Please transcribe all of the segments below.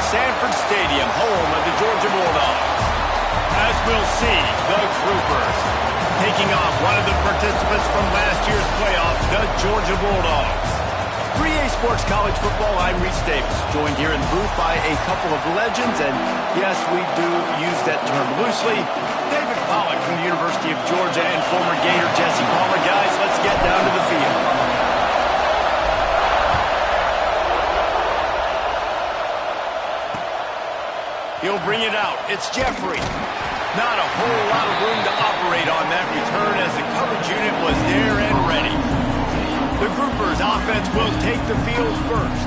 Sanford Stadium, home of the Georgia Bulldogs. As we'll see, the Troopers taking off one of the participants from last year's playoff, the Georgia Bulldogs. 3A Sports College Football, I'm Reese Davis, joined here in the booth by a couple of legends, and yes, we do use that term loosely. David Pollack from the University of Georgia and former Gator Jesse Palmer. Guys, let's get down to the field. He'll bring it out. It's Jeffrey. Not a whole lot of room to operate on that return as the coverage unit was there and ready. The Groupers offense will take the field first.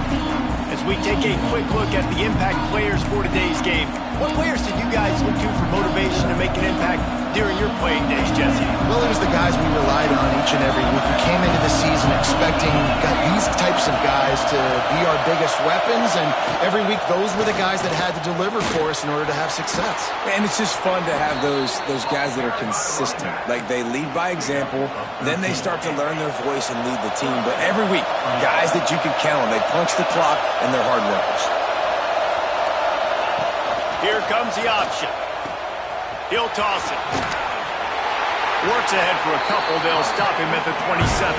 As we take a quick look at the impact players for today's game, what players did you guys look to for motivation to make an impact during your playing days, Jesse? Well, it was the guys we relied on each and every week. We came into the season expecting these types of guys to be our biggest weapons, and every week those were the guys that had to deliver for us in order to have success. And it's just fun to have those guys that are consistent. Like, they lead by example, then they start to learn their voice and lead the team. But every week, guys that you can count on, they punch the clock, and they're hard workers. Here comes the option. He'll toss it. Works ahead for a couple. They'll stop him at the 27.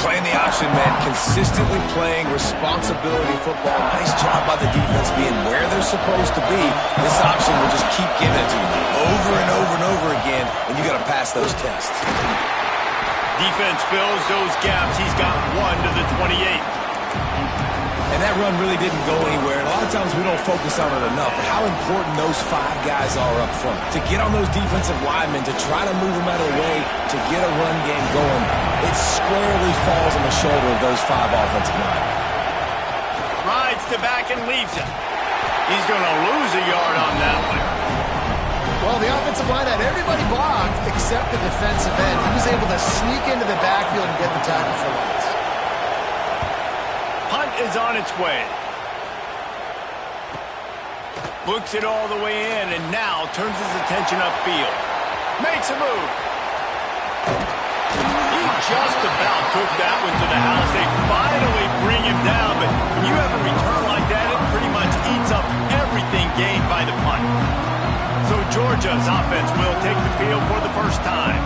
Playing the option, man. Consistently playing responsibility football. Nice job by the defense being where they're supposed to be. This option will just keep giving it to you over and over and over again, and you got to pass those tests. Defense fills those gaps. He's got one to the 28. And that run really didn't go anywhere. And a lot of times we don't focus on it enough. How important those 5 guys are up front. To get on those defensive linemen, to try to move them out of the way, to get a run game going, it squarely falls on the shoulder of those 5 offensive linemen. Rides to back and leaves it. He's going to lose a yard on that one. Well, the offensive line had everybody blocked except the defensive end. He was able to sneak into the backfield and get the tackle for loss. Punt is on its way. Looks it all the way in, and now turns his attention upfield. Makes a move. He just about took that one to the house. They finally bring him down, but when you have a return like that, it pretty much eats up everything gained by the punt. So Georgia's offense will take the field for the first time.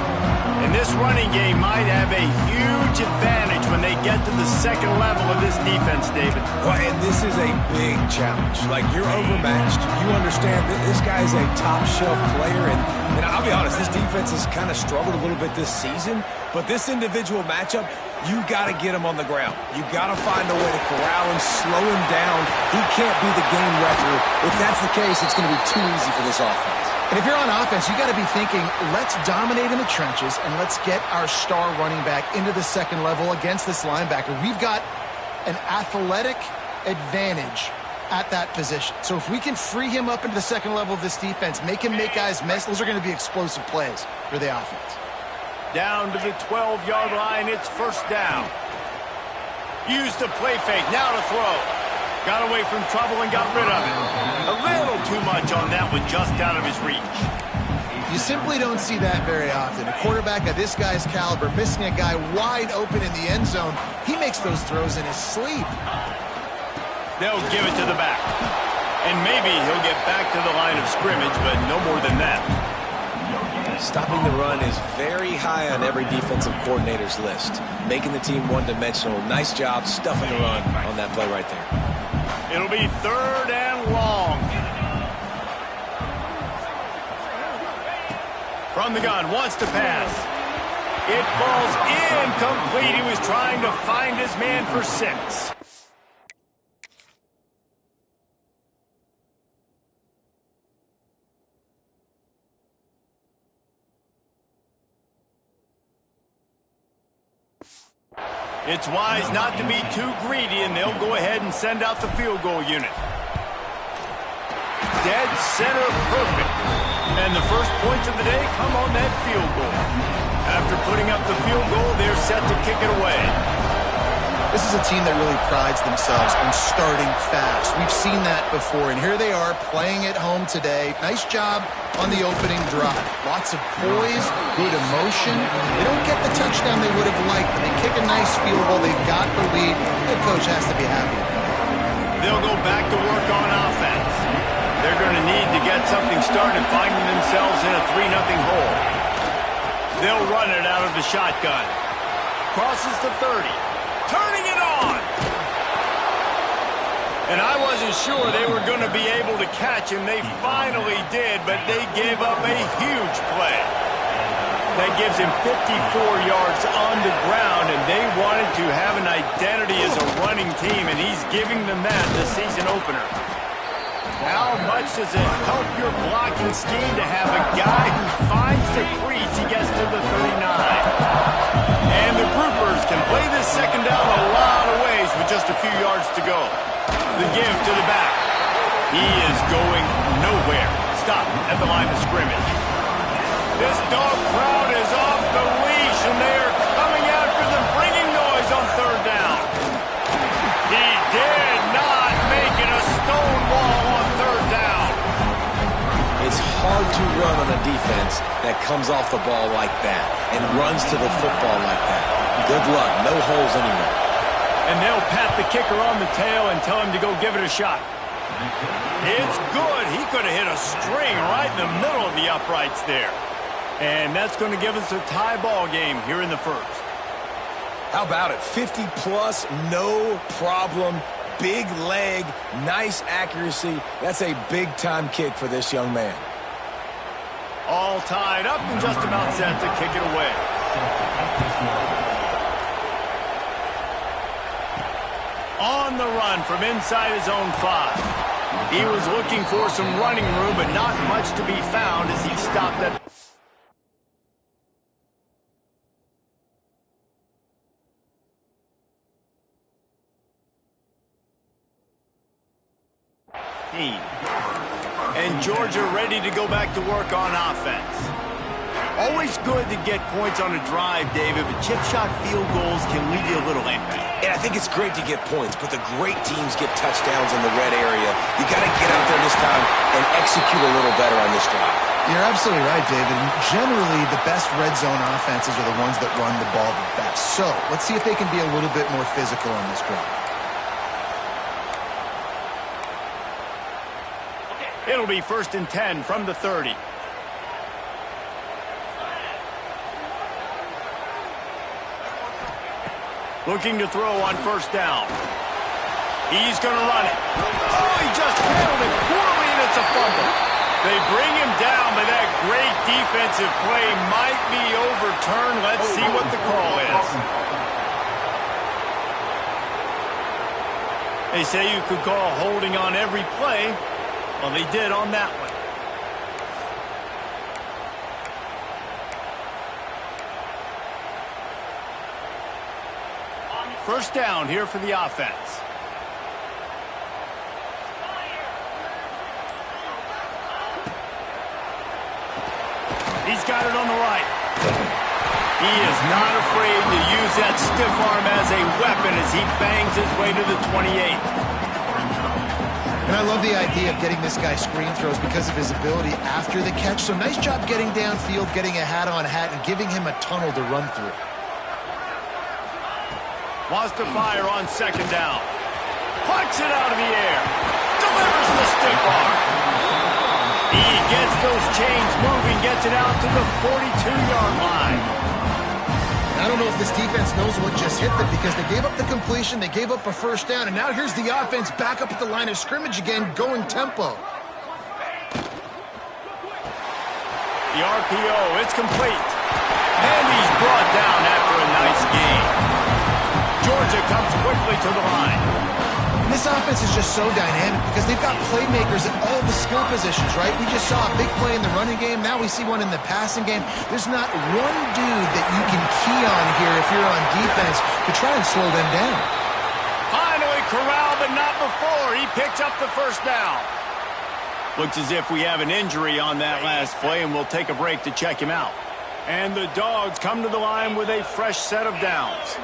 And this running game might have a huge advantage when they get to the second level of this defense, David. Well, and this is a big challenge. Like, you're overmatched. You understand that this guy is a top-shelf player. And I'll be honest, this defense has kind of struggled a little bit this season. But this individual matchup, you got to get him on the ground. You got to find a way to corral him, slow him down. He can't be the game wrecker. If that's the case, it's going to be too easy for this offense. And if you're on offense, you got to be thinking, let's dominate in the trenches and let's get our star running back into the second level against this linebacker. We've got an athletic advantage at that position. So if we can free him up into the second level of this defense, make him make guys miss, those are going to be explosive plays for the offense. Down to the 12-yard line, it's first down. Use the play fake, now to throw. Got away from trouble and got rid of it. A little too much on that one, just out of his reach. You simply don't see that very often. A quarterback of this guy's caliber missing a guy wide open in the end zone. He makes those throws in his sleep. They'll give it to the back. And maybe he'll get back to the line of scrimmage, but no more than that. Stopping the run is very high on every defensive coordinator's list. Making the team one-dimensional. Nice job stuffing the run on that play right there. It'll be third and long. From the gun, wants to pass. It falls incomplete. He was trying to find his man for 6. It's wise not to be too greedy, and they'll go ahead and send out the field goal unit. Dead center perfect. And the first points of the day come on that field goal. After putting up the field goal, they're set to kick it away. This is a team that really prides themselves on starting fast. We've seen that before, and here they are playing at home today. Nice job on the opening drive. Lots of poise, good emotion. They don't get the touchdown they would have liked, but they kick a nice field goal. They've got the lead. The coach has to be happy. They'll go back to work something started, finding themselves in a 3-0 hole. They'll run it out of the shotgun. Crosses the 30. Turning it on! And I wasn't sure they were going to be able to catch him. They finally did, but they gave up a huge play. That gives him 54 yards on the ground, and they wanted to have an identity as a running team, and he's giving them that this season opener. How much does it help your blocking scheme to have a guy who finds the crease, he gets to the 39. And the groupers can play this second down a lot of ways with just a few yards to go. The give to the back. He is going nowhere. Stop at the line of scrimmage. This dog crowd is off the leash, and they are coming after them, bringing noise on third down. He did not make it a stonewall on third down. It's hard to run on a defense that comes off the ball like that and runs to the football like that. Good luck. No holes anywhere. And they'll pat the kicker on the tail and tell him to go give it a shot. It's good. He could have hit a string right in the middle of the uprights there. And that's going to give us a tie ball game here in the first. How about it? 50-plus, no problem. Big leg, nice accuracy. That's a big-time kick for this young man. All tied up and just about set to kick it away. On the run from inside his own 5. He was looking for some running room, but not much to be found as he stopped at... And Georgia ready to go back to work on offense. Always good to get points on a drive, David, but chip shot field goals can leave you a little empty. And I think it's great to get points, but the great teams get touchdowns in the red area. You got to get out there this time and execute a little better on this drive. You're absolutely right, David. Generally, the best red zone offenses are the ones that run the ball the best. So let's see if they can be a little bit more physical on this drive. It'll be 1st and 10 from the 30. Looking to throw on 1st down. He's going to run it. Oh, he just handled it poorly, and it's a fumble. They bring him down, but that great defensive play might be overturned. Let's see what the call is. They say you could call holding on every play. Well, they did on that one. First down here for the offense. He's got it on the right. He is not afraid to use that stiff arm as a weapon as he bangs his way to the 28. And I love the idea of getting this guy screen throws because of his ability after the catch. So nice job getting downfield, getting a hat-on-hat, and giving him a tunnel to run through. Wants to fire on 2nd down. Plucks it out of the air. Delivers the stiff arm. He gets those chains moving, gets it out to the 42-yard line. I don't know if this defense knows what just hit them because they gave up the completion, they gave up a 1st down, and now here's the offense back up at the line of scrimmage again, going tempo. The RPO, it's complete. And he's brought down after a nice gain. Georgia comes quickly to the line. And this offense is just so dynamic because they've got playmakers at all the skill positions, right? We just saw a big play in the running game. Now we see one in the passing game. There's not one dude that you can key on here if you're on defense to try and slow them down. Finally corralled, but not before. He picks up the 1st down. Looks as if we have an injury on that last play, and we'll take a break to check him out. And the Dogs come to the line with a fresh set of downs.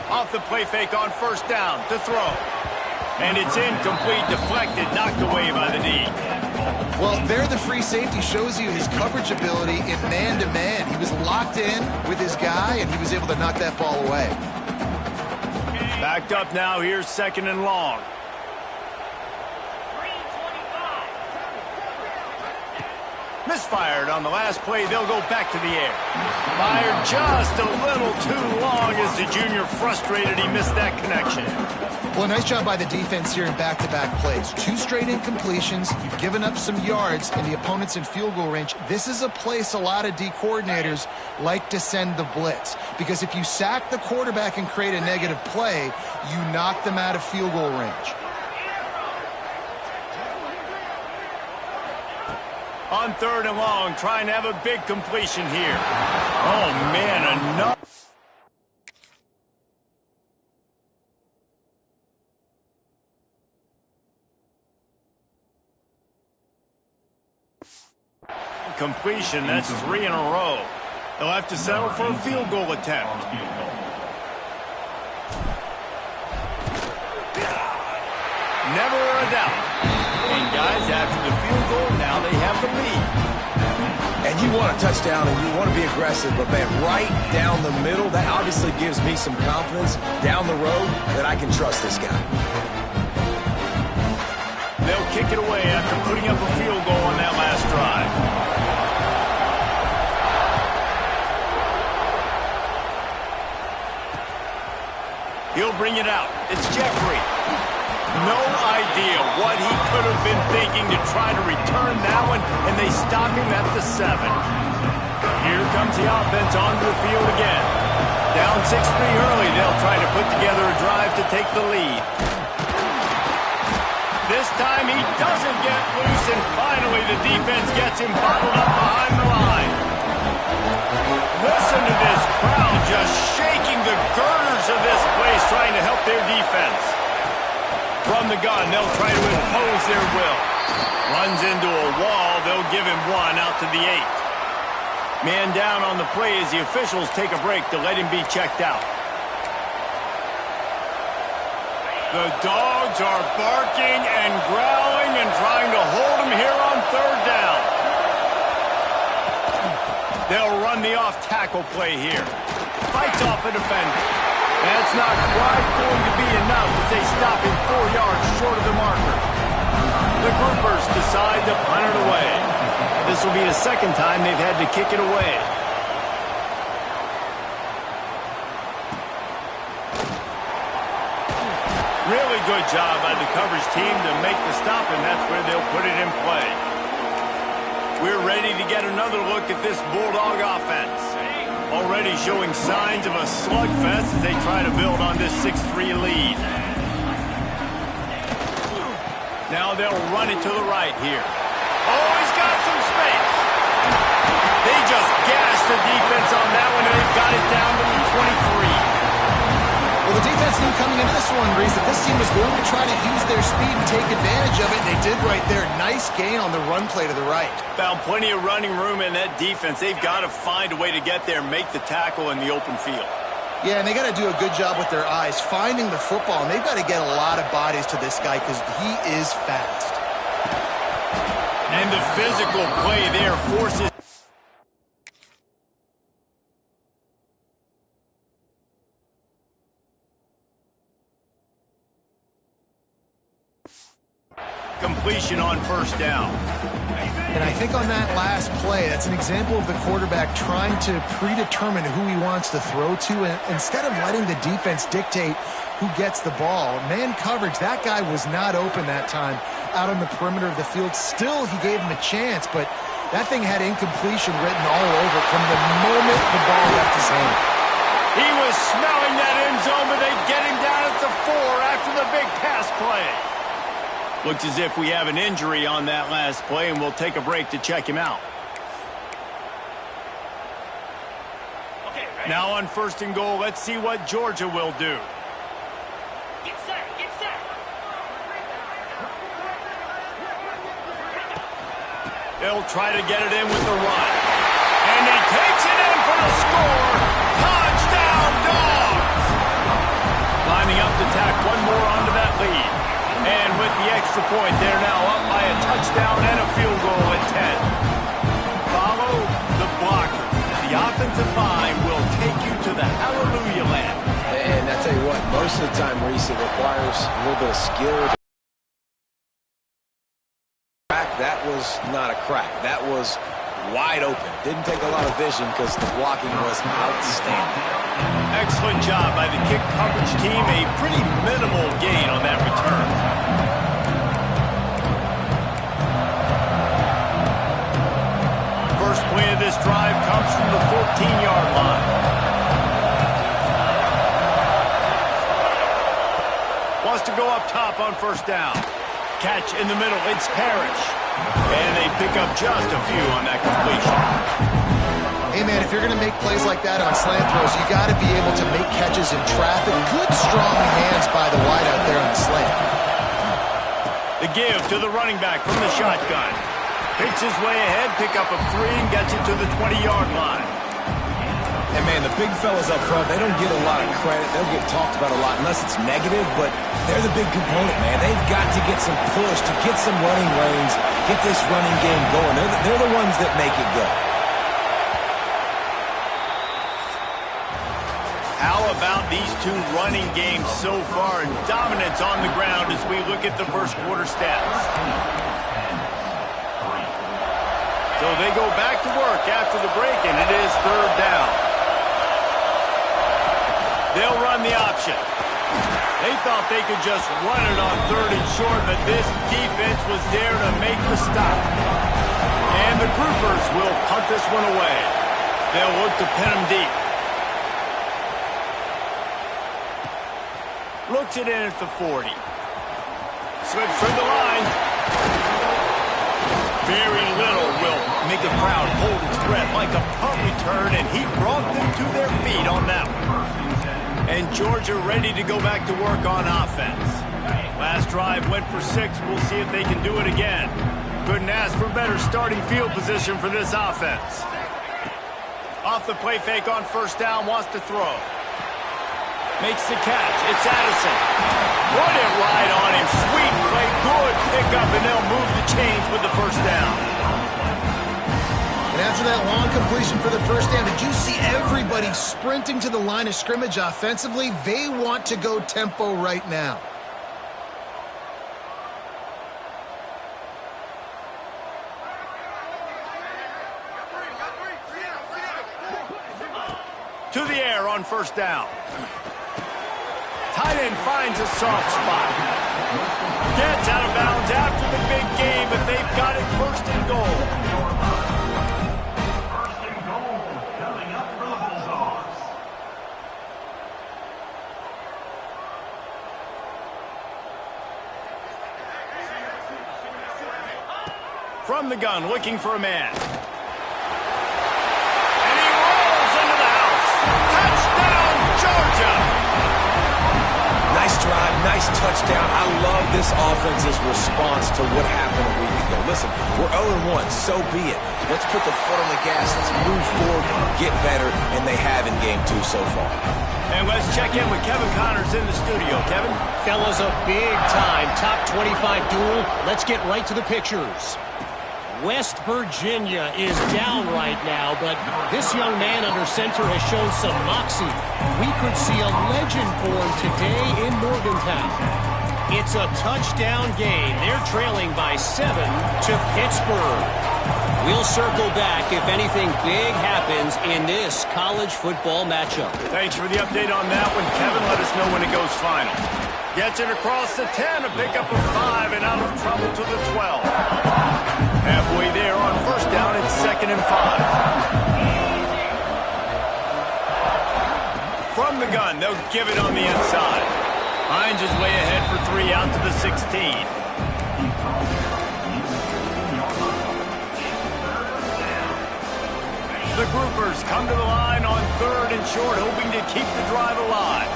Off the play fake on 1st down to throw. And it's incomplete, deflected, knocked away by the D. Well, there the free safety shows you his coverage ability in man-to-man. He was locked in with his guy, and he was able to knock that ball away. Backed up now, here's 2nd and long. Misfired on the last play. They'll go back to the air. Fired just a little too long as the junior frustrated. He missed that connection. Well, nice job by the defense here in back-to-back plays. 2 straight incompletions. You've given up some yards, and the opponent's in field goal range. This is a place a lot of D coordinators like to send the blitz, because if you sack the quarterback and create a negative play, you knock them out of field goal range. On 3rd and long, trying to have a big completion here. Oh, man, enough. Completion, that's 3 in a row. They'll have to settle for a field goal attempt. Never a doubt. And guys, after the field goal, now they have the lead. And you want a touchdown and you want to be aggressive, but man, right down the middle, that obviously gives me some confidence down the road that I can trust this guy. They'll kick it away after putting up a field goal on that last drive. He'll bring it out. It's Jeffrey. No idea what he could have been thinking to try to return that one, and they stop him at the 7. Here comes the offense onto the field again. Down 6-3 early, they'll try to put together a drive to take the lead. This time he doesn't get loose, and finally the defense gets him bottled up behind the line. Listen to this crowd just shaking the girders of this place, trying to help their defense. From the gun, they'll try to impose their will. Runs into a wall, they'll give him 1 out to the 8. Man down on the play as the officials take a break to let him be checked out. The dogs are barking and growling and trying to hold him here on 3rd down. They'll run the off-tackle play here. Fights off a defender. That's not quite going to be enough as they stop him 4 yards short of the marker. The groupers decide to punt it away. This will be the 2nd time they've had to kick it away. Really good job by the coverage team to make the stop, and that's where they'll put it in play. We're ready to get another look at this Bulldog offense. Already showing signs of a slugfest as they try to build on this 6-3 lead. Now they'll run it to the right here. Oh, he's got some space. They just gashed the defense on that one, and they've got it down to the 23. Well, the defense knew coming into this one, Reese, that this team was going to try to use their speed and take advantage of it. They did right there. Nice gain on the run play to the right. Found plenty of running room in that defense. They've got to find a way to get there and make the tackle in the open field. Yeah, and they got to do a good job with their eyes, finding the football, and they've got to get a lot of bodies to this guy because he is fast. And the physical play there forces... completion on 1st down. And I think on that last play, that's an example of the quarterback trying to predetermine who he wants to throw to, and instead of letting the defense dictate who gets the ball. Man coverage, that guy was not open that time out on the perimeter of the field. Still, he gave him a chance, but that thing had incompletion written all over it from the moment the ball left his hand. He was smelling that end zone, but they get him down at the 4 after the big pass play. Looks as if we have an injury on that last play, and we'll take a break to check him out. Now on 1st and goal, let's see what Georgia will do. Get set, get set. They'll try to get it in with the run. And he takes it in for the score. Touchdown, Dogs! Lining up to tack one more onto that lead. And with the extra point, they're now up by a touchdown and a field goal at 10. Follow the blocker. The offensive line will take you to the hallelujah land. And I tell you what, most of the time, Reese, it requires a little bit of skill. That was not a crack. That was wide open. Didn't take a lot of vision because the blocking was outstanding. Excellent job by the kick coverage team. A pretty minimal gain on that return. First play of this drive comes from the 14-yard line. Wants to go up top on first down. Catch in the middle. It's Parrish. And they pick up just a few on that completion. Hey, man, if you're going to make plays like that on slant throws, you got to be able to make catches in traffic. Good, strong hands by the wideout there on the slant. The give to the running back from the shotgun. Picks his way ahead, pick up a 3, and gets it to the 20-yard line. And, man, the big fellas up front, they don't get a lot of credit. They'll get talked about a lot unless it's negative, but they're the big component, man. They've got to get some push, to get some running lanes, get this running game going. They're the ones that make it go. How about these two running games so far? Dominance on the ground as we look at the first quarter stats. So they go back to work after the break, and it is third down. They'll run the option. They thought they could just run it on third and short, but this defense was there to make the stop. And the Groupers will punt this one away. They'll look to pin them deep. Looks it in at the 40. Slips through the line. Very little will make the crowd hold its breath like a punt return, and he brought them to their feet on that one. And Georgia ready to go back to work on offense. Last drive went for 6. We'll see if they can do it again. Couldn't ask for better starting field position for this offense. Off the play fake on first down, wants to throw. Makes the catch. It's Addison. Run it right on him. Sweet play. Good pickup, and they'll move the chains with the first down. And after that long completion for the first down, did you see everybody sprinting to the line of scrimmage offensively? They want to go tempo right now. To the air on first down. Tight end finds a soft spot. Gets out of bounds after the big game, but they've got it first and goal. Coming up for the Bulldogs. From the gun, looking for a man. And he rolls into the house. Touchdown, Georgia! Nice drive, nice touchdown. I love this offense's response to what happened a week ago. Listen, we're 0-1, so be it. Let's put the foot on the gas. Let's move forward, get better, and they have in game 2 so far. And let's check in with Kevin Connors in the studio. Kevin? Fellas, a big-time top 25 duel. Let's get right to the pictures. West Virginia is down right now, but this young man under center has shown some moxie. We could see a legend born today in Morgantown. It's a touchdown game. They're trailing by 7 to Pittsburgh. We'll circle back if anything big happens in this college football matchup. Thanks for the update on that one, Kevin. Let us know when it goes final. Gets it across the 10, a pickup of 5, and out of trouble to the 12. Halfway there on first down, it's 2nd and 5. From the gun, they'll give it on the inside. Hines is way ahead for 3 out to the 16. The Groupers come to the line on 3rd and short, hoping to keep the drive alive.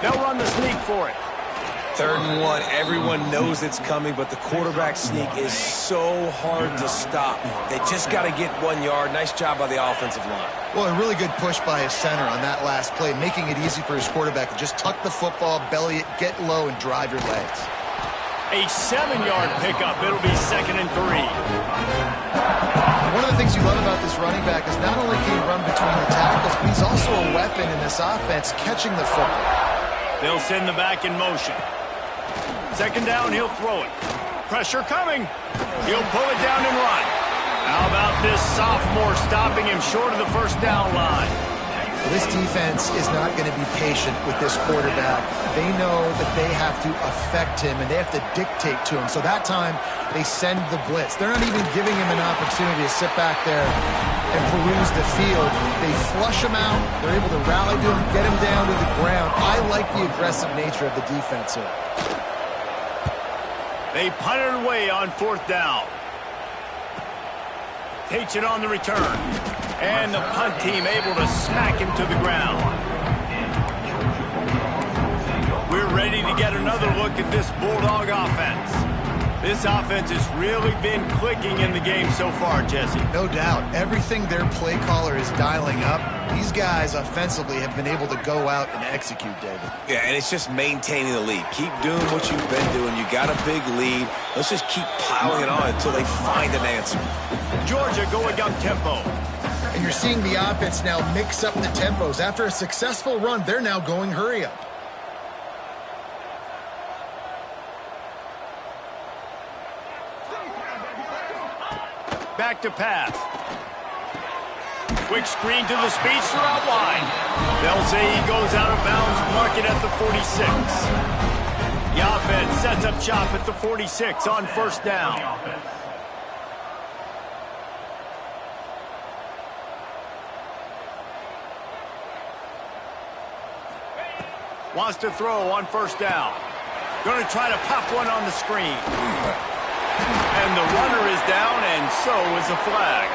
They'll run the sneak for it. 3rd and 1, everyone knows it's coming, but the quarterback sneak is so hard to stop. They just got to get 1 yard. Nice job by the offensive line. Well, a really good push by his center on that last play, making it easy for his quarterback to just tuck the football, belly it, get low, and drive your legs. A 7-yard pickup. It'll be 2nd and 3. One of the things you love about this running back is not only can he run between the tackles, but he's also a weapon in this offense catching the football. They'll send the back in motion. 2nd down, he'll throw it. Pressure coming. He'll pull it down and run. How about this sophomore stopping him short of the first down line? This defense is not going to be patient with this quarterback. They know that they have to affect him, and they have to dictate to him. So that time, they send the blitz. They're not even giving him an opportunity to sit back there and peruse the field. They flush him out. They're able to rally to him, get him down to the ground. I like the aggressive nature of the defense here. They punt it away on 4th down. Takes it on the return. And the punt team able to smack him to the ground. We're ready to get another look at this Bulldog offense. This offense has really been clicking in the game so far, Jesse. No doubt. Everything their play caller is dialing up, these guys offensively have been able to go out and execute, David. Yeah, and it's just maintaining the lead. Keep doing what you've been doing. You got a big lead. Let's just keep piling it on until they find an answer. Georgia going up tempo. And you're seeing the offense now mix up the tempos. After a successful run, they're now going hurry up. Back to pass. Quick screen to the speedster out wide. They'll say he goes out of bounds, mark it at the 46. The offense sets up shop at the 46 on 1st down. Wants to throw on 1st down. Going to try to pop one on the screen. And the runner is down, and so is a flag.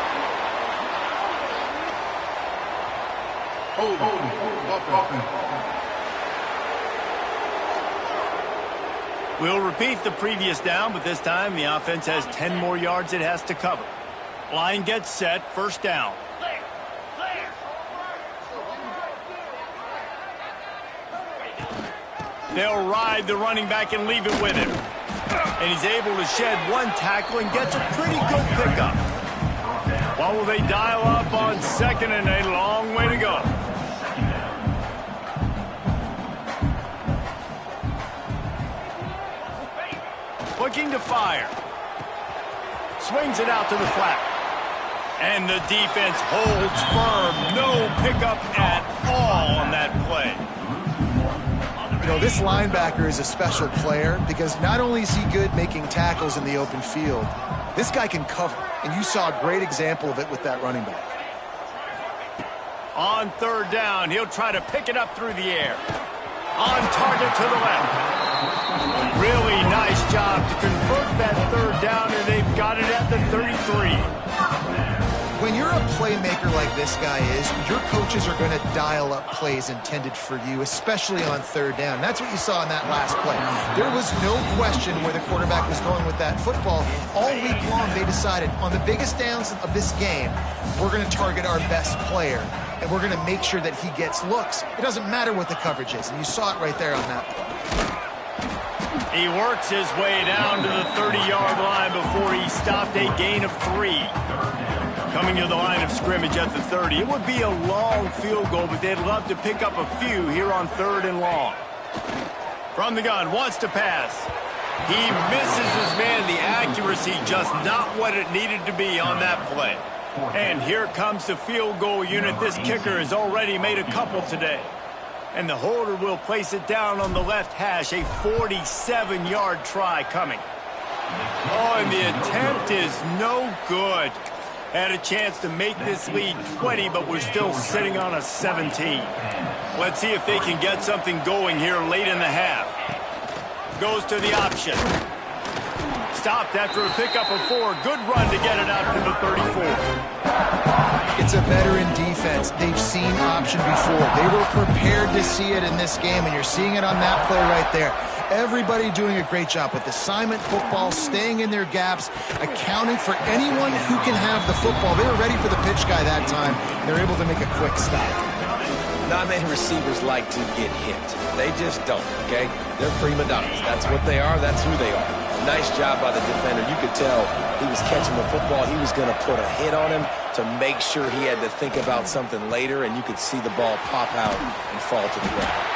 We'll repeat the previous down, but this time the offense has 10 more yards it has to cover. Line gets set, 1st down. They'll ride the running back and leave it with him. And he's able to shed one tackle and gets a pretty good pickup. What will they dial up on 2nd and a long way to go? Looking to fire. Swings it out to the flat. And the defense holds firm. No pickup at all on that play. You know, this linebacker is a special player because not only is he good making tackles in the open field, this guy can cover. And you saw a great example of it with that running back. On 3rd down, he'll try to pick it up through the air. On target to the left. Really nice job to convert that 3rd down, and they've got it at the 33. When you're a playmaker like this guy is, your coaches are going to dial up plays intended for you, especially on 3rd down. That's what you saw in that last play. There was no question where the quarterback was going with that football. All week long, they decided on the biggest downs of this game, we're going to target our best player, and we're going to make sure that he gets looks. It doesn't matter what the coverage is, and you saw it right there on that play. He works his way down to the 30-yard line before he stopped a gain of 3. Coming to the line of scrimmage at the 30. It would be a long field goal, but they'd love to pick up a few here on 3rd and long. From the gun, wants to pass. He misses his man. The accuracy just not what it needed to be on that play. And here comes the field goal unit. This kicker has already made a couple today. And the holder will place it down on the left hash. A 47-yard try coming. Oh, and the attempt is no good. Had a chance to make this lead 20, but we're still sitting on a 17. Let's see if they can get something going here late in the half. Goes to the option. Stopped after a pickup of 4. Good run to get it out to the 34. It's a veteran defense. They've seen option before. They were prepared to see it in this game, and you're seeing it on that play right there. Everybody doing a great job with assignment football, staying in their gaps, accounting for anyone who can have the football. They were ready for the pitch guy that time. They're able to make a quick stop. Not many receivers like to get hit. They just don't, okay? They're prima donnas. That's what they are. That's who they are. Nice job by the defender. You could tell he was catching the football. He was going to put a hit on him to make sure he had to think about something later, and you could see the ball pop out and fall to the ground.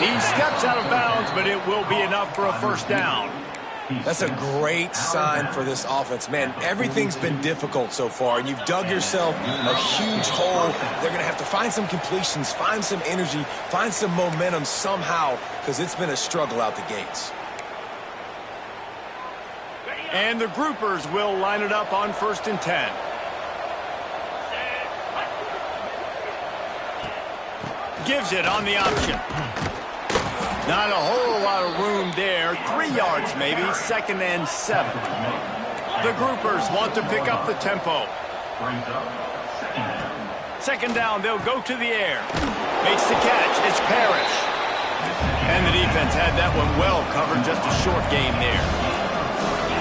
He steps out of bounds, but it will be enough for a 1st down. That's a great sign for this offense. Man, everything's been difficult so far, and you've dug yourself a huge hole. They're going to have to find some completions, find some energy, find some momentum somehow, because it's been a struggle out the gates. And the groupers will line it up on 1st and 10. Gives it on the option. Not a whole lot of room there. 3 yards maybe. 2nd and 7. The groupers want to pick up the tempo. 2nd down, they'll go to the air. Makes the catch. It's Parrish. And the defense had that one well covered. Just a short game there.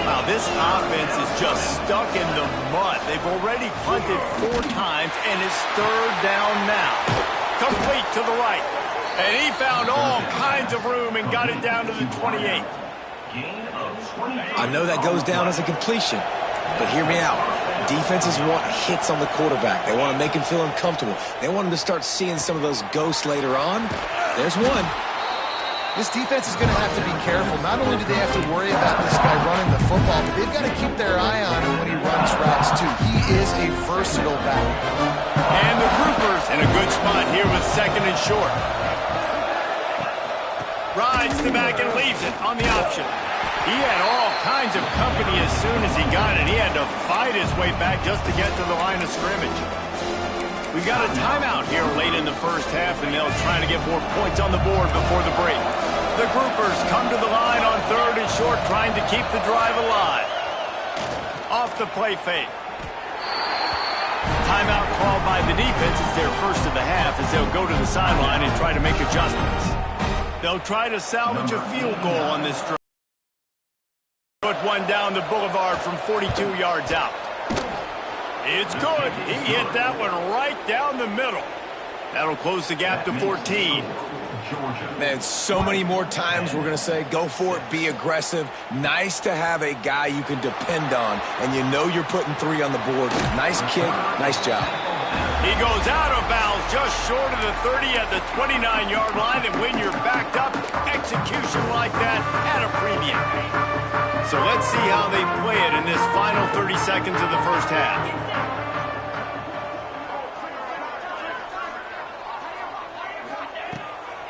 Wow, this offense is just stuck in the mud. They've already punted 4 times, and it's 3rd down now. Complete to the right. And he found all kinds of room and got it down to the 28. I know that goes down as a completion, but hear me out. Defenses want hits on the quarterback. They want to make him feel uncomfortable. They want him to start seeing some of those ghosts later on. There's one. This defense is going to have to be careful. Not only do they have to worry about this guy running the football, but they've got to keep their eye on him when he runs routes, too. He is a versatile back. And the groupers in a good spot here with 2nd and short. Rides the back and leaves it on the option. He had all kinds of company as soon as he got it. He had to fight his way back just to get to the line of scrimmage. We've got a timeout here late in the 1st half, and they'll try to get more points on the board before the break. The groupers come to the line on 3rd and short, trying to keep the drive alive. Off the play fake. Timeout called by the defense. It's their first of the half as they'll go to the sideline and try to make adjustments. They'll try to salvage a field goal on this drive. Put one down the boulevard from 42 yards out. It's good. He hit that one right down the middle. That'll close the gap to 14. Man, so many more times we're going to say, go for it, be aggressive. Nice to have a guy you can depend on, and you know you're putting 3 on the board. Nice kick, nice job. He goes out of bounds just short of the 30 at the 29-yard line, and when you're backed up, execution like that at a premium. So let's see how they play it in this final 30 seconds of the 1st half.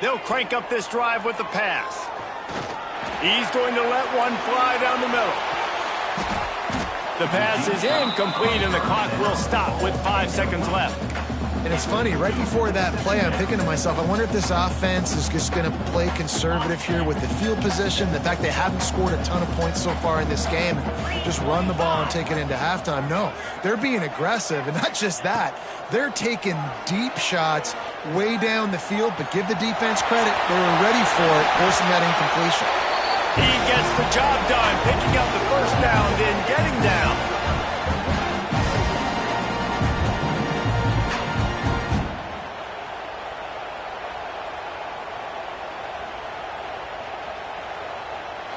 They'll crank up this drive with the pass. He's going to let one fly down the middle. The pass is incomplete, and the clock will stop with 5 seconds left. And it's funny, right before that play, I'm thinking to myself, I wonder if this offense is just going to play conservative here with the field position, the fact they haven't scored a ton of points so far in this game, just run the ball and take it into halftime. No, they're being aggressive, and not just that. They're taking deep shots way down the field, but give the defense credit. They were ready for it, forcing that incompletion. He gets the job done, picking up the 1st down, then getting down.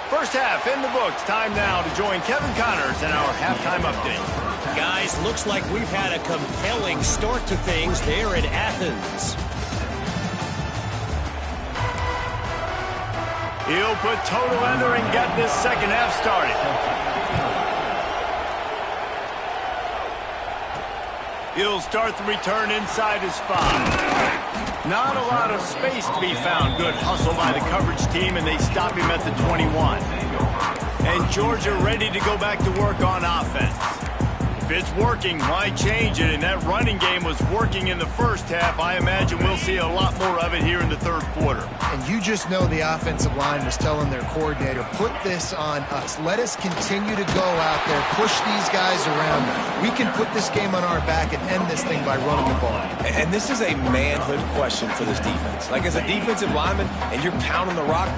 First half in the books. Time now to join Kevin Connors in our halftime update. Guys, looks like we've had a compelling start to things there in Athens. He'll put total under and get this 2nd half started. He'll start the return inside his 5. Not a lot of space to be found. Good hustle by the coverage team, and they stop him at the 21. And Georgia ready to go back to work on offense. If it's working, why change it? And that running game was working in the 1st half. I imagine we'll see a lot more of it here in the 3rd quarter. And you just know the offensive line was telling their coordinator, put this on us. Let us continue to go out there, push these guys around. We can put this game on our back and end this thing by running the ball. And this is a manhood question for this defense. Like, as a defensive lineman, and you're pounding the rock,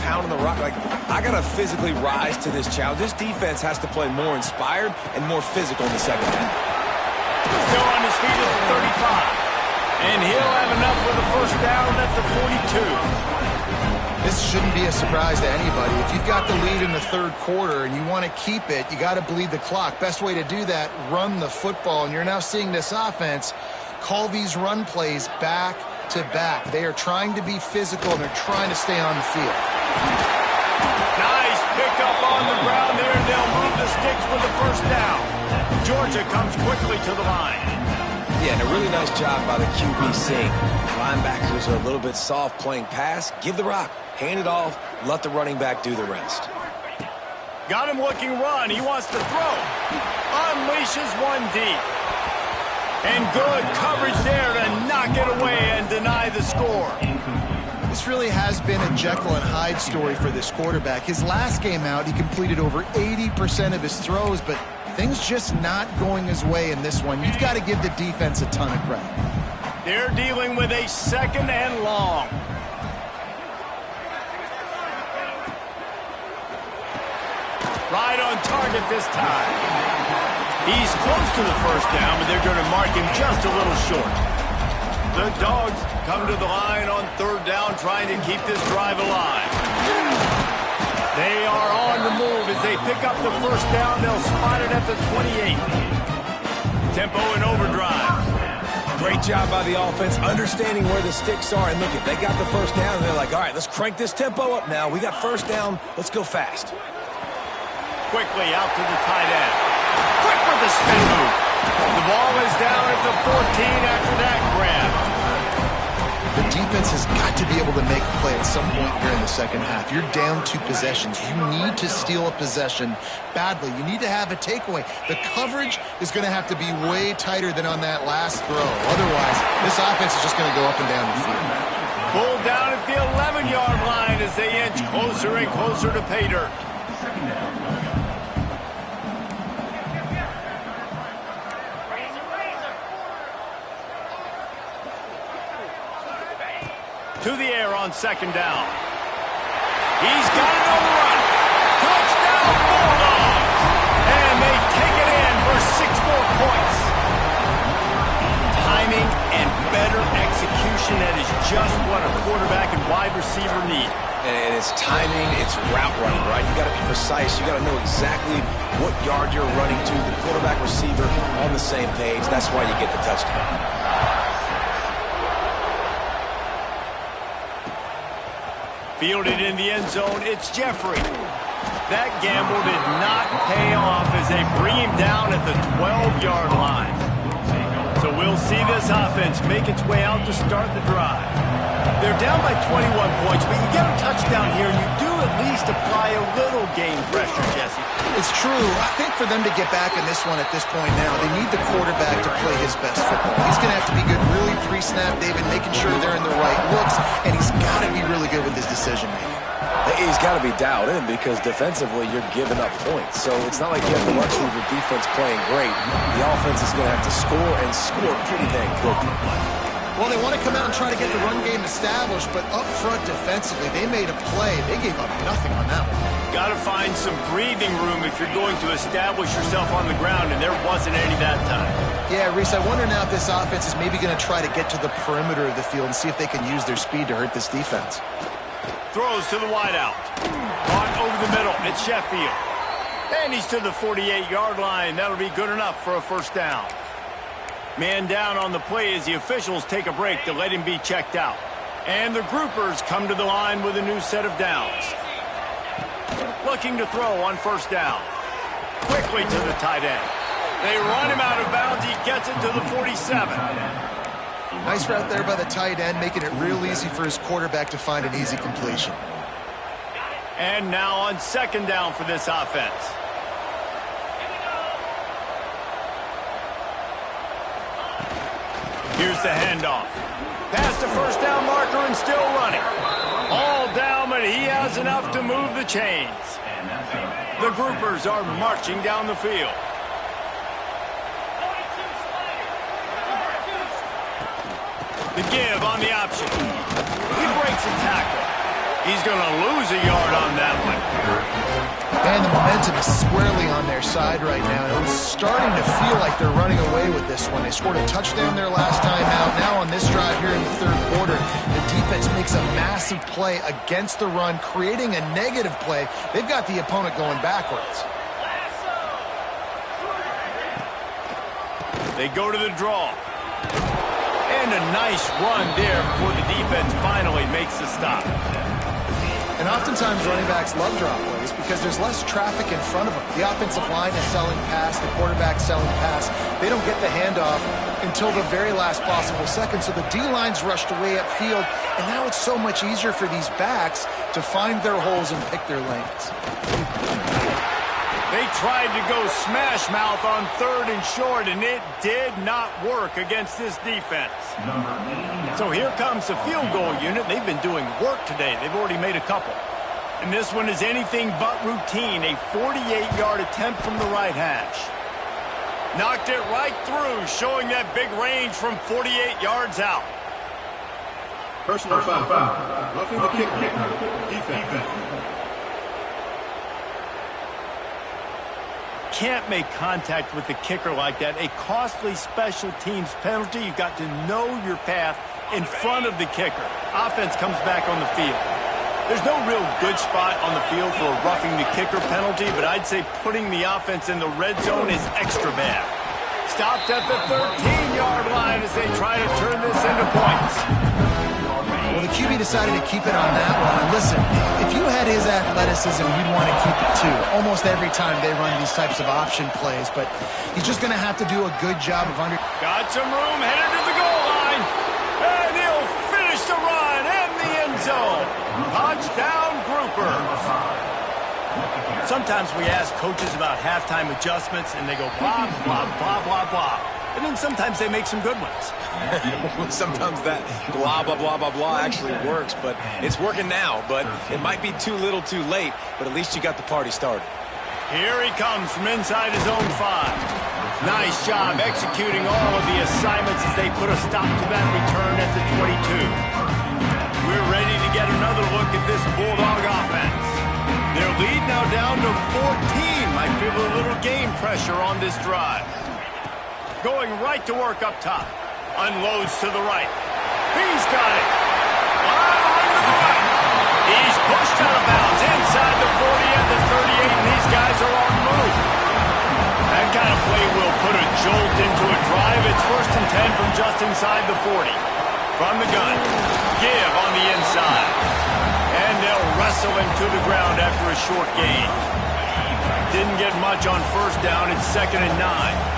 like, I got to physically rise to this challenge. This defense has to play more inspired and more physical in the 2nd half. Still on his feet at the 35. And he'll have enough for the 1st down at the 42. This shouldn't be a surprise to anybody. If you've got the lead in the 3rd quarter and you want to keep it, you got to bleed the clock. Best way to do that, run the football. And you're now seeing this offense call these run plays back to back. They are trying to be physical, and they're trying to stay on the field. Nice pickup on the ground there, and they'll move the sticks with the first down. Georgia comes quickly to the line. Yeah, and a really nice job by the QB seeing. Linebackers are a little bit soft playing pass. Give the rock. Hand it off. Let the running back do the rest. Got him looking run. He wants to throw. Unleashes one deep. And good coverage there to knock it away and deny the score. This really has been a Jekyll and Hyde story for this quarterback. His last game out, he completed over 80% of his throws, but things just not going his way in this one. You've got to give the defense a ton of credit. They're dealing with a 2nd and long. Right on target this time. He's close to the first down, but they're going to mark him just a little short. The Dogs come to the line on 3rd down, trying to keep this drive alive. They are on the move as they pick up the first down. They'll spot it at the 28. Tempo and overdrive. Great job by the offense, understanding where the sticks are. And look, they got the first down, and they're like, all right, let's crank this tempo up now. We got first down. Let's go fast. Quickly out to the tight end. Quick with the spin move. The ball is down at the 14 after that grab. The defense has got to be able to make a play at some point here in the second half. You're down 2 possessions. You need to steal a possession badly. You need to have a takeaway. The coverage is going to have to be way tighter than on that last throw. Otherwise, this offense is just going to go up and down the field. Pulled down at the 11-yard line as they inch closer and closer to pay dirt. To the air on 2nd down. He's got it on the run. Touchdown, Bulldogs! And they take it in for 6 more points. Timing and better execution, that is just what a quarterback and wide receiver need. And it's timing, it's route running, right? You got to be precise. You got to know exactly what yard you're running to. The quarterback receiver on the same page. That's why you get the touchdown. Fielded in the end zone, it's Jeffrey. That gamble did not pay off as they bring him down at the 12-yard line. So we'll see this offense make its way out to start the drive. They're down by 21 points, but you get a touchdown here, and you do at least apply a little game pressure, Jesse. It's true. I think for them to get back in this one at this point now, they need the quarterback to play his best football. He's going to have to be good really pre-snap, David, making sure they're in the right looks, and he's got to be really good with his decision-making. He's got to be dialed in because defensively you're giving up points. So it's not like you have the luxury of your defense playing great. The offense is going to have to score and score pretty dang quickly. Well, they want to come out and try to get the run game established, but up front defensively, they made a play. They gave up nothing on that one. Got to find some breathing room if you're going to establish yourself on the ground, and there wasn't any that time. Yeah, Reese, I wonder now if this offense is maybe going to try to get to the perimeter of the field and see if they can use their speed to hurt this defense. Throws to the wideout. Caught over the middle. It's Sheffield. And he's to the 48-yard line. That'll be good enough for a first down. Man down on the play as the officials take a break to let him be checked out. And the groupers come to the line with a new set of downs. Looking to throw on first down. Quickly to the tight end. They run him out of bounds. He gets it to the 47. Nice route there by the tight end, making it real easy for his quarterback to find an easy completion. And now on 2nd down for this offense. Here's the handoff. Past the first down marker and still running. All down, but he has enough to move the chains. The groupers are marching down the field. The give on the option. He breaks a tackle. He's going to lose a yard on that one. And the momentum is squarely on their side right now. It was starting to feel like they're running away with this one. They scored a touchdown their last time out. Now on this drive here in the 3rd quarter, the defense makes a massive play against the run, creating a negative play. They've got the opponent going backwards. They go to the draw. And a nice run there before the defense finally makes the stop. And oftentimes running backs love drop plays because there's less traffic in front of them. The offensive line is selling pass, the quarterback's selling pass. They don't get the handoff until the very last possible second. So the D-line's rushed away upfield, and now it's so much easier for these backs to find their holes and pick their lanes. They tried to go smash mouth on 3rd and short, and it did not work against this defense. So here comes the field goal unit. They've been doing work today. They've already made a couple. And this one is anything but routine. A 48-yard attempt from the right hash. Knocked it right through, showing that big range from 48 yards out. Personal foul. Roughing the kicker. Defense. Can't make contact with the kicker like that. A costly special teams penalty. You've got to know your path in front of the kicker. Offense comes back on the field. There's no real good spot on the field for a roughing the kicker penalty, but I'd say putting the offense in the red zone is extra bad. Stopped at the 13-yard line as they try to turn this into points. Well, the QB decided to keep it on that one. And listen, if you had his athleticism, you'd want to keep it too. Almost every time they run these types of option plays, but he's just going to have to do a good job of Got some room, headed to the goal line, and he'll finish the run in the end zone. Touchdown, Grouper. Sometimes we ask coaches about halftime adjustments, and they go blah, blah, blah, blah, blah. And then sometimes they make some good ones. Sometimes that blah, blah, blah, blah, blah actually works, but it's working now. But it might be too little too late, but at least you got the party started. Here he comes from inside his own 5. Nice job executing all of the assignments as they put a stop to that return at the 22. We're ready to get another look at this Bulldog offense. Their lead now down to 14. Might feel a little game pressure on this drive. Going right to work up top. Unloads to the right. He's got it. Under the right. He's pushed out of bounds inside the 40 and the 38, and these guys are on the move. That kind of play will put a jolt into a drive. It's 1st and 10 from just inside the 40. From the gun. Give on the inside. And they'll wrestle him to the ground after a short gain. Didn't get much on 1st down. It's 2nd and 9.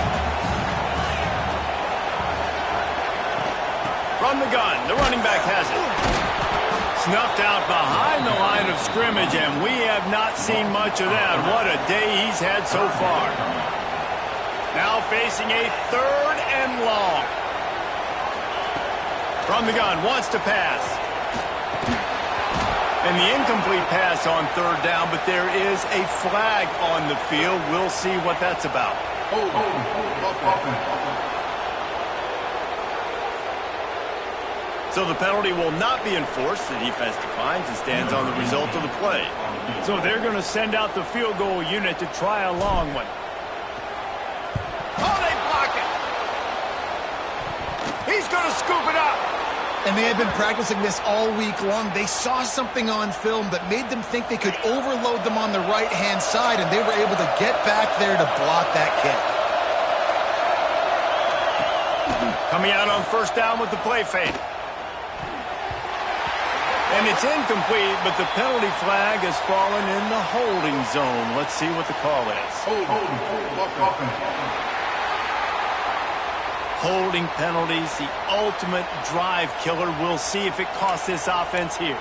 From the gun, the running back has it. Snuffed out behind the line of scrimmage, and we have not seen much of that. What a day he's had so far. Now facing a 3rd and long. From the gun, wants to pass. And the incomplete pass on 3rd down, but there is a flag on the field. We'll see what that's about. So the penalty will not be enforced. The defense declines and stands on the result of the play. So they're going to send out the field goal unit to try a long one. Oh, they block it. He's going to scoop it up. And they had been practicing this all week long. They saw something on film that made them think they could overload them on the right-hand side, and they were able to get back there to block that kick. Coming out on 1st down with the play fake. And it's incomplete, but the penalty flag has fallen in the holding zone. Let's see what the call is. Holding penalties, the ultimate drive killer. We'll see if it costs this offense here.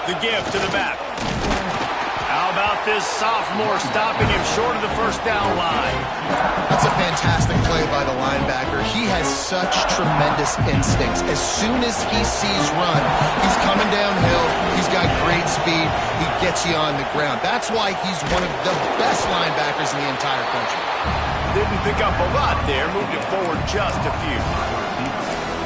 The give to the back. How about this sophomore stopping him short of the 1st down line? That's a fantastic play by the linebacker. He has such tremendous instincts. As soon as he sees run, he's coming downhill. He's got great speed. He gets you on the ground. That's why he's one of the best linebackers in the entire country. Didn't pick up a lot there. Moved it forward just a few.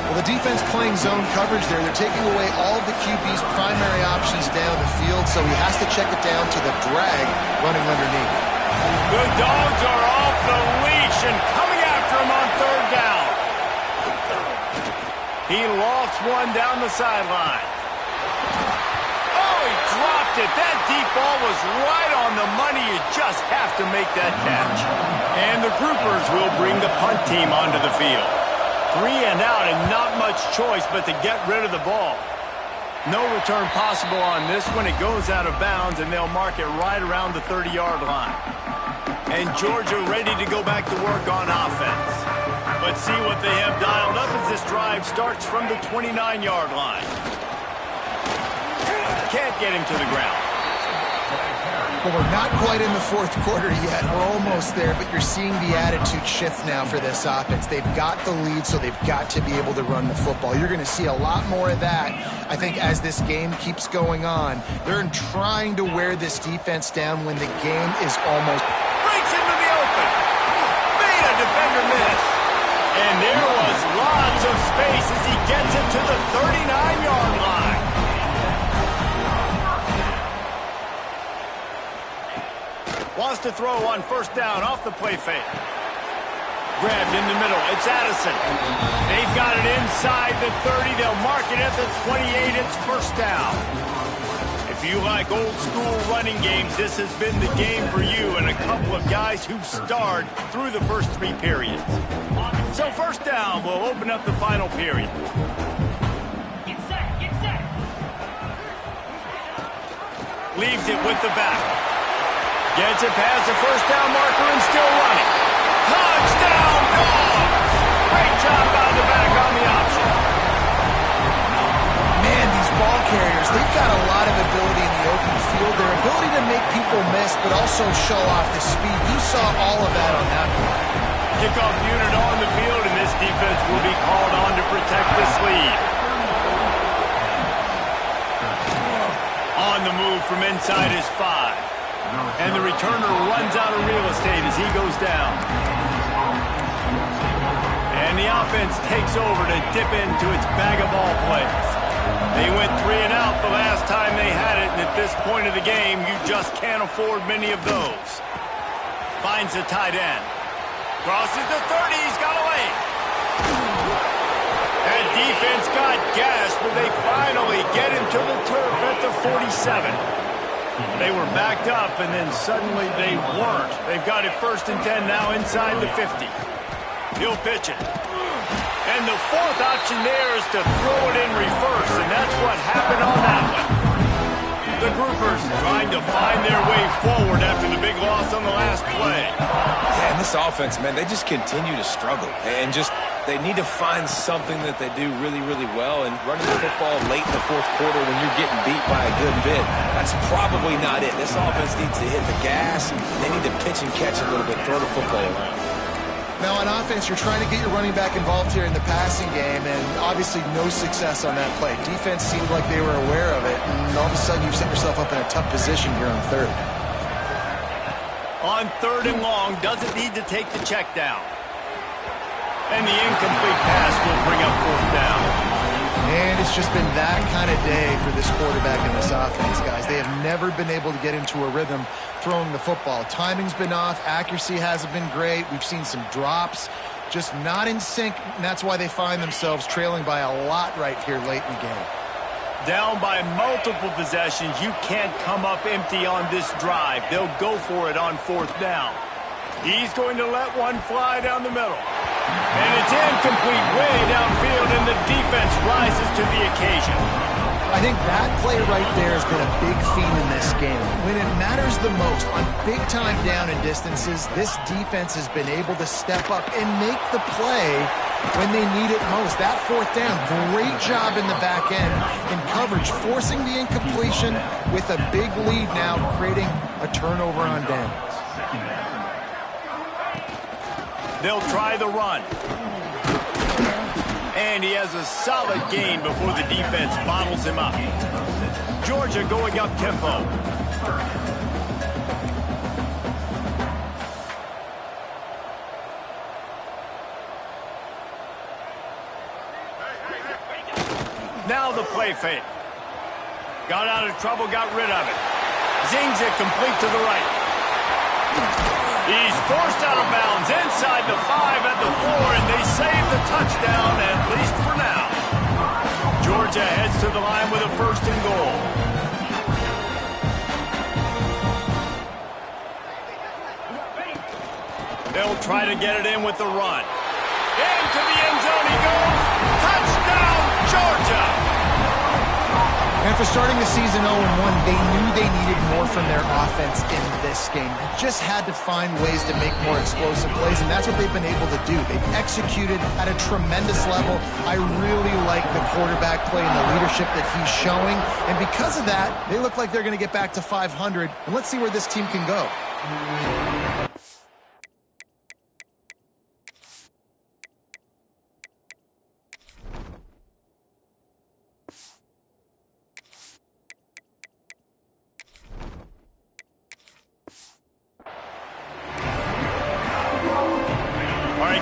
Well, the defense playing zone coverage there. They're taking away all of the QB's primary options down the field, so he has to check it down to the drag running underneath. The Dogs are off the leash and coming after him on 3rd down. He lofts one down the sideline. Oh, he dropped it. That deep ball was right on the money. You just have to make that catch. And the Groupers will bring the punt team onto the field. 3 and out and not much choice but to get rid of the ball. No return possible on this one. It goes out of bounds, and they'll mark it right around the 30-yard line. And Georgia ready to go back to work on offense. But see what they have dialed up as this drive starts from the 29-yard line. Can't get him to the ground. Well, we're not quite in the fourth quarter yet. We're almost there, but you're seeing the attitude shift now for this offense. They've got the lead, so they've got to be able to run the football. You're going to see a lot more of that, I think, as this game keeps going on. They're trying to wear this defense down when the game is almost... Breaks into the open. Made a defender miss. And there was lots of space as he gets it to the 39-yard line. Wants to throw on first down off the play fake. Grabbed in the middle. It's Addison. They've got it inside the 30. They'll mark it at the 28. It's first down. If you like old school running games, this has been the game for you and a couple of guys who've starred through the first 3 periods. So first down will open up the final period. Get set, get set. Leaves it with the back. Gets it past the first down marker and still running. Touchdown, Dogs! Great job by the back on the option. Man, these ball carriers, they've got a lot of ability in the open field. Their ability to make people miss, but also show off the speed. You saw all of that on that play. Kickoff unit on the field, and this defense will be called on to protect this lead. On the move from inside his 5. And the returner runs out of real estate as he goes down. And the offense takes over to dip into its bag of ball plays. They went 3 and out the last time they had it, and at this point of the game, you just can't afford many of those. Finds the tight end. Crosses the 30, he's got away. That defense got gashed, but they finally get him to the turf at the 47. They were backed up, and then suddenly they weren't. They've got it first and 10 now inside the 50. He'll pitch it. And the fourth option there is to throw it in reverse, and that's what happened on that one. The Groupers trying to find their way forward after the big loss on the last play. Yeah, and this offense, man, they just continue to struggle. And they need to find something that they do really, really well. And running the football late in the fourth quarter when you're getting beat by a good bit, that's probably not it. This offense needs to hit the gas. They need to pitch and catch a little bit, throw the football around. Now, on offense, you're trying to get your running back involved here in the passing game, and obviously no success on that play. Defense seemed like they were aware of it, and all of a sudden you've set yourself up in a tough position here on third. On 3rd and long, doesn't need to take the check down. And the incomplete pass will bring up 4th down. And it's just been that kind of day for this quarterback and this offense, guys. They have never been able to get into a rhythm throwing the football. Timing's been off. Accuracy hasn't been great. We've seen some drops, just not in sync, and that's why they find themselves trailing by a lot right here late in the game. Down by multiple possessions, you can't come up empty on this drive. They'll go for it on 4th down. He's going to let one fly down the middle. And it's incomplete way downfield, and the defense rises to the occasion. I think that play right there has been a big theme in this game. When it matters the most, on big-time down and distances, this defense has been able to step up and make the play when they need it most. That 4th down, great job in the back end in coverage, forcing the incompletion with a big lead now, creating a turnover on downs. They'll try the run. And he has a solid gain before the defense bottles him up. Georgia going up tempo. Now the play fake. Got out of trouble, got rid of it. Zings it complete to the right. He's forced out of bounds inside the 5 at the 4, and they save the touchdown, at least for now. Georgia heads to the line with a 1st and goal. They'll try to get it in with the run. Into the end zone he goes. Touchdown, Georgia! And for starting the season 0-1, they knew they needed more from their offense in this game. They just had to find ways to make more explosive plays, and that's what they've been able to do. They've executed at a tremendous level. I really like the quarterback play and the leadership that he's showing. And because of that, they look like they're going to get back to 500. And let's see where this team can go.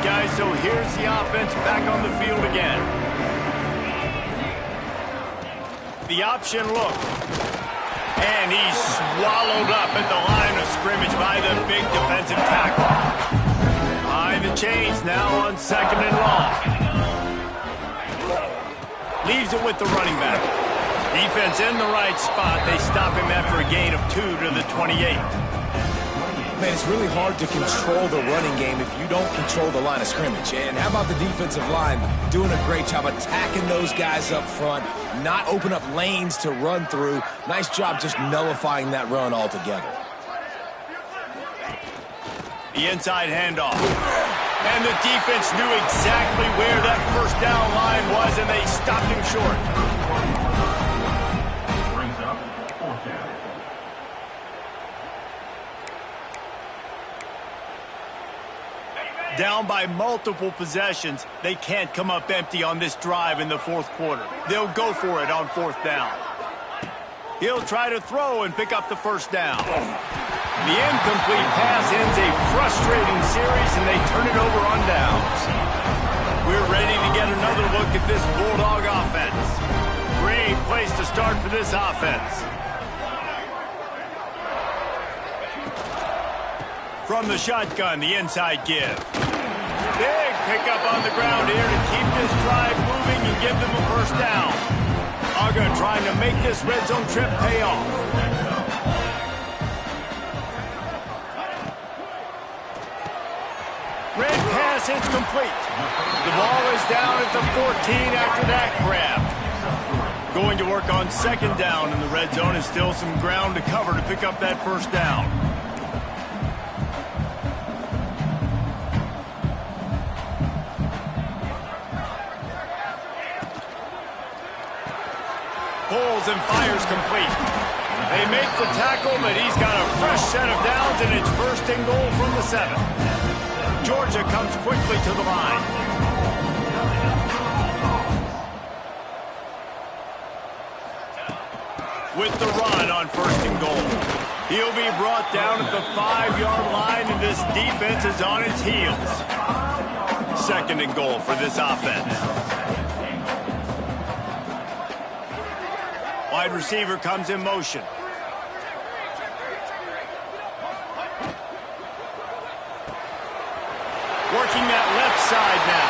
Guys, so here's the offense back on the field again. The option look. And he's swallowed up at the line of scrimmage by the big defensive tackle. Behind the chains now on 2nd and long. Leaves it with the running back. Defense in the right spot. They stop him after a gain of 2 to the 28. Man, it's really hard to control the running game if you don't control the line of scrimmage. And how about the defensive line doing a great job attacking those guys up front, not open up lanes to run through. Nice job just nullifying that run altogether. The inside handoff. And the defense knew exactly where that first down line was, and they stopped him short. Brings up 4th down. Down by multiple possessions, they can't come up empty on this drive in the 4th quarter. They'll go for it on 4th down. He'll try to throw and pick up the first down. The incomplete pass ends a frustrating series, and they turn it over on downs. We're ready to get another look at this Bulldog offense. Great place to start for this offense. From the shotgun, the inside give. Big pickup on the ground here to keep this drive moving and give them a first down. Uga trying to make this red zone trip pay off. Red pass hits complete. The ball is down at the 14 after that grab. Going to work on 2nd down in the red zone, and still some ground to cover to pick up that first down. Pulls and fires complete. They make the tackle, but he's got a fresh set of downs, and it's 1st and goal from the 7. Georgia comes quickly to the line. With the run on 1st and goal. He'll be brought down at the 5-yard line, and this defense is on its heels. 2nd and goal for this offense. Wide receiver comes in motion. Working that left side now.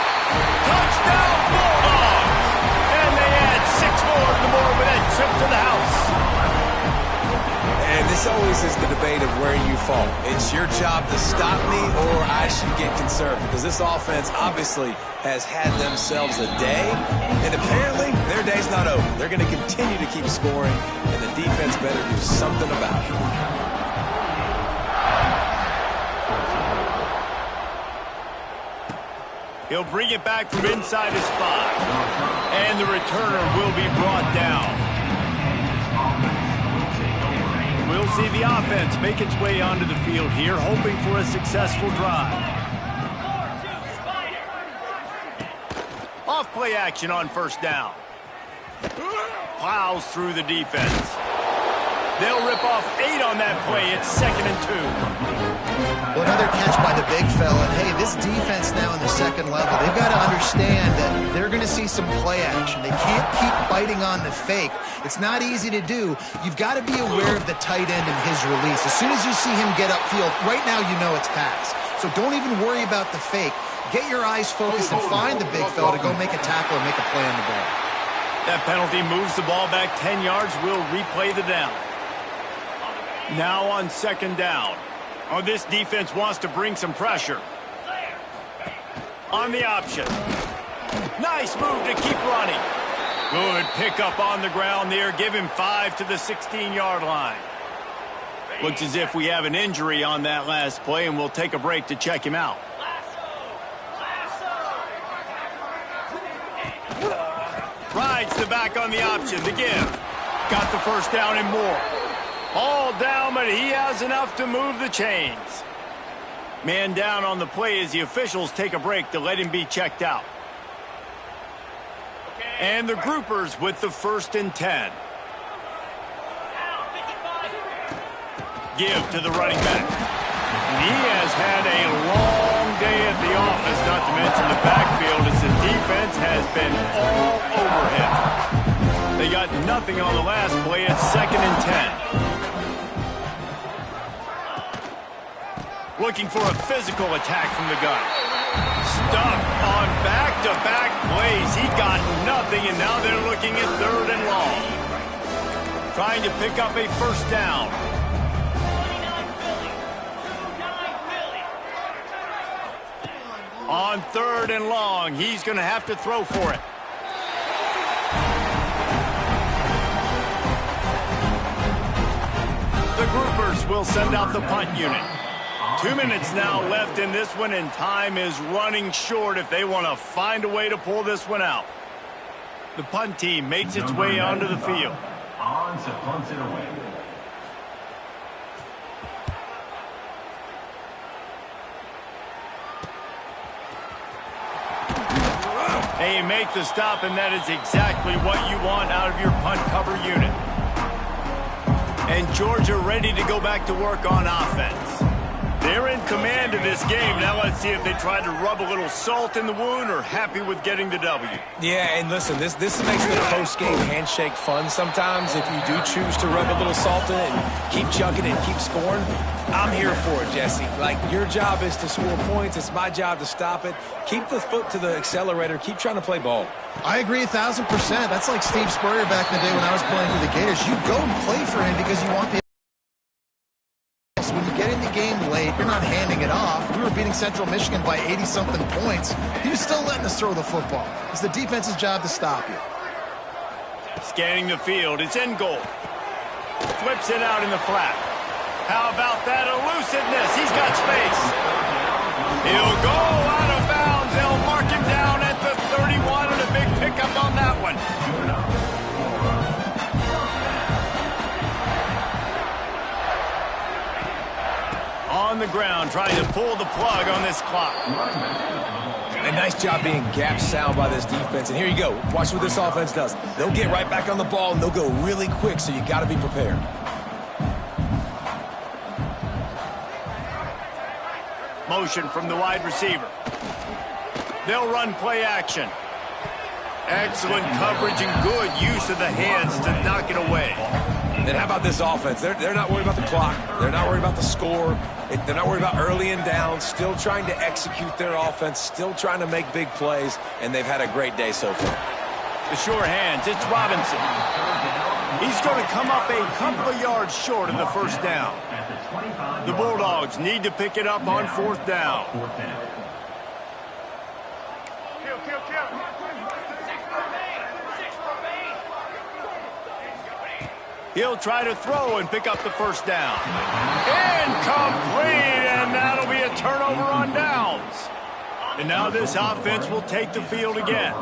Touchdown Bulldogs! And they add 6 more to the board with that trip to the house. And this always is the debate of where you fall. It's your job to stop me, or I should get conservative, because this offense obviously has had themselves a day, and apparently their day's not over. They're going to continue to keep scoring, and the defense better do something about it. He'll bring it back from inside his 5, and the returner will be brought down. We'll see the offense make its way onto the field here, hoping for a successful drive. Off play action on 1st down. Plows through the defense. They'll rip off 8 on that play. It's 2nd and 2. Well, another catch by the big fella. And hey, this defense now in the 2nd level, they've got to understand that they're going to see some play action. They can't keep biting on the fake. It's not easy to do. You've got to be aware of the tight end and his release. As soon as you see him get upfield, right now you know it's pass. So don't even worry about the fake. Get your eyes focused and find the big fella to go make a tackle and make a play on the ball. That penalty moves the ball back 10 yards. We'll replay the down. Now on 2nd down. Oh, this defense wants to bring some pressure. on the option. Nice move to keep running. Good pickup on the ground there. Give him 5 to the 16-yard line. Looks as if we have an injury on that last play, and we'll take a break to check him out. Rides the back on the option. The give. Got the first down and more. All down, but he has enough to move the chains. Man down on the play as the officials take a break to let him be checked out. And the groupers with the 1st and 10. Give to the running back. He has had a long day at the office, not to mention the backfield, as the defense has been all over him. They got nothing on the last play at 2nd and 10. Looking for a physical attack from the gun. Stuffed on back-to-back plays. He got nothing, and now they're looking at 3rd and long. Trying to pick up a 1st down. On 3rd and long, he's going to have to throw for it. The groupers will send out the punt unit. 2 minutes now left in this one, and time is running short if they want to find a way to pull this one out. The punt team makes its way onto the field. On to punt it away. They make the stop, and that is exactly what you want out of your punt cover unit. And Georgia ready to go back to work on offense. They're in command of this game. Now let's see if they try to rub a little salt in the wound or happy with getting the W. Yeah, and listen, this makes the post-game handshake fun sometimes. If you do choose to rub a little salt in it and keep chugging and keep scoring, I'm here for it, Jesse. Like, your job is to score points. It's my job to stop it. Keep the foot to the accelerator. Keep trying to play ball. I agree 1,000%. That's like Steve Spurrier back in the day when I was playing for the Gators. You go and play for him because you want the... When you get in the game late, you're not handing it off. We were beating Central Michigan by 80-something points. He was still letting us throw the football. It's the defense's job to stop you. Scanning the field. It's in goal. Flips it out in the flat. How about that elusiveness? He's got space. He'll go out of bounds. They'll mark him down at the 31, and a big pickup on that one. On the ground, trying to pull the plug on this clock. A nice job being gap sound by this defense. And here you go. Watch what this offense does. They'll get right back on the ball, and they'll go really quick, so you got to be prepared. Motion from the wide receiver. They'll run play action. Excellent coverage and good use of the hands to knock it away. And how about this offense? They're not worried about the clock. They're not worried about the score. They're not worried about early and down. Still trying to execute their offense. Still trying to make big plays. And they've had a great day so far. The sure hands. It's Robinson. He's going to come up a couple of yards short of the 1st down. The Bulldogs need to pick it up on 4th down. He'll try to throw and pick up the 1st down. Incomplete, and that'll be a turnover on downs. And now this offense will take the field again.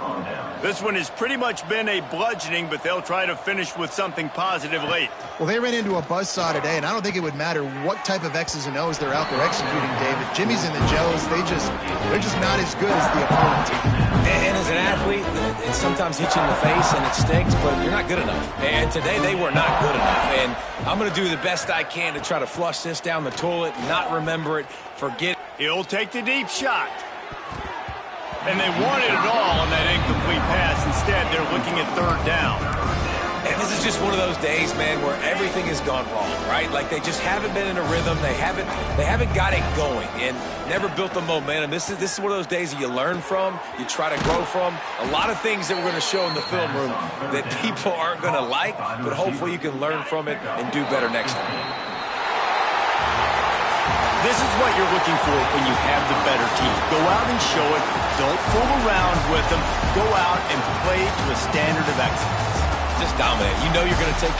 This one has pretty much been a bludgeoning, but they'll try to finish with something positive late. Well, they ran into a buzzsaw today, and I don't think it would matter what type of X's and O's they're out there executing, David. Jimmy's and the Joes, they're just not as good as the opponent team. And as an athlete, it sometimes hits you in the face and it stinks, but you're not good enough. And today they were not good enough. And I'm going to do the best I can to try to flush this down the toilet, not remember it, forget it. He'll take the deep shot. And they wanted it all on that incomplete pass. Instead, they're looking at 3rd down. And this is just one of those days, man, where everything has gone wrong, right? Like they just haven't been in a rhythm. They haven't got it going and never built the momentum. This is one of those days that you learn from, you try to grow from. A lot of things that we're going to show in the film room that people aren't going to like, but hopefully you can learn from it and do better next time. This is what you're looking for when you have the better team. Go out and show it. Don't fool around with them. Go out and play to a standard of excellence. Just dominate. You know you're going to take